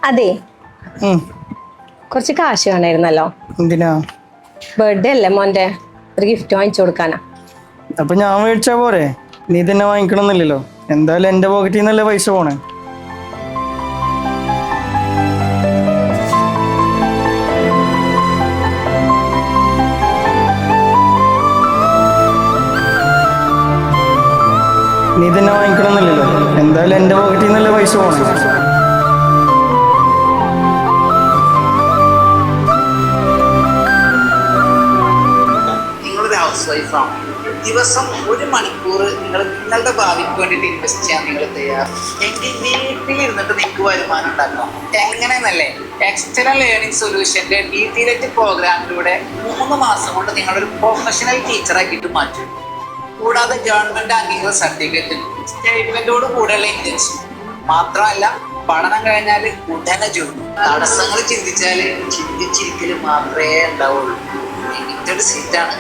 അതെ, കുറച്ച് കാശ് വേണമായിരുന്നല്ലോ. എന്തിനാ? ബർത്ത്ഡേ അല്ലേ മോന്റെ, ഒരു ഗിഫ്റ്റ് വാങ്ങിച്ചു കൊടുക്കാനാ. അപ്പൊ ഞാൻ മേടിച്ചാ പോരെ? നീ തന്നെ വാങ്ങിക്കണമെന്നില്ലല്ലോ. എന്തായാലും എന്റെ പോക്കറ്റിൽ നിന്നല്ലേ പൈസ പോണേ. നീ തന്നെ വാങ്ങിക്കണമെന്നില്ലല്ലോ. എന്തായാലും എന്റെ പോക്കറ്റിൽ നിന്നല്ലേ പൈസ പോണേ. ദിവസം 1 മണിക്കൂർ നിങ്ങൾ നിങ്ങളുടെ ഭാവിക്ക് വേണ്ടിയിട്ട് ഇൻവെസ്റ്റ് ചെയ്യാൻ നിങ്ങൾ തയ്യാറ് എങ്കിൽ വീട്ടിലിരുന്നിട്ട് നിങ്ങൾക്ക് വരുമാനം ഉണ്ടാക്കാം. എങ്ങനെയെന്നല്ലേ, എക്സ്റ്റേണൽ ലേണിംഗ് സൊല്യൂഷന്റെ DTLET പ്രോഗ്രാമിലൂടെ 3 മാസം കൊണ്ട് നിങ്ങളൊരു പ്രൊഫഷണൽ ടീച്ചറാക്കിയിട്ട് മാറ്റും. കൂടാതെ ഗവൺമെന്റ് അംഗീകൃത സർട്ടിഫിക്കറ്റ്, സ്റ്റേറ്റ്മെന്റോട് കൂടെയുള്ള ഇന്റേൺഷിപ്പ് മാത്രമല്ല, പഠനം കഴിഞ്ഞാൽ ഉടനെ ജോലി. തടസ്സങ്ങൾ ചിന്തിച്ചാല് ചിന്തിച്ചിരിക്കല് മാത്രമേ ഉണ്ടാവുള്ളൂ. ലിമിറ്റഡ് സീറ്റാണ്.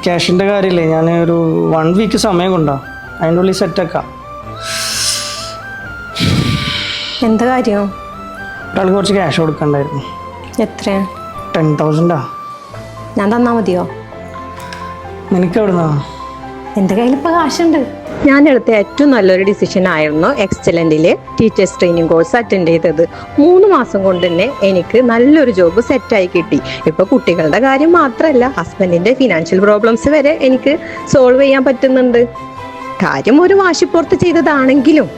ക്യാഷിന്റെ കാര്യമില്ലേ, ഞാൻ ഒരു 1 വീക്ക് സമയം കൊണ്ടാ അതിൻ്റെ ഉള്ളിൽ സെറ്റാക്കാം. എന്താ കാര്യം? ഒരാൾക്ക് കുറച്ച് ക്യാഷ് കൊടുക്കണ്ടായിരുന്നു. എത്രയാ? 10,000. ഞാൻ തന്നാ മതിയോ? നിനക്ക് എവിടുന്നാ? എൻ്റെ കയ്യിൽ ഇപ്പോൾ കാശുണ്ട്. ഞാൻ എടുത്ത ഏറ്റവും നല്ലൊരു ഡിസിഷൻ ആയിരുന്നു എക്സലൻറ്റിലെ ടീച്ചേഴ്സ് ട്രെയിനിങ് കോഴ്സ് അറ്റൻഡ് ചെയ്തത്. 3 മാസം കൊണ്ട് തന്നെ എനിക്ക് നല്ലൊരു ജോബ് സെറ്റായി കിട്ടി. ഇപ്പോൾ കുട്ടികളുടെ കാര്യം മാത്രമല്ല, ഹസ്ബൻഡിൻ്റെ ഫിനാൻഷ്യൽ പ്രോബ്ലംസ് വരെ എനിക്ക് സോൾവ് ചെയ്യാൻ പറ്റുന്നുണ്ട്. കാര്യം ഒരു വാശിപ്പുറത്ത് ചെയ്തതാണെങ്കിലും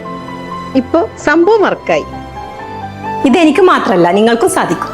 ഇപ്പോൾ സംഭവം വർക്കായി. ഇതെനിക്ക് മാത്രമല്ല, നിങ്ങൾക്കും സാധിക്കും.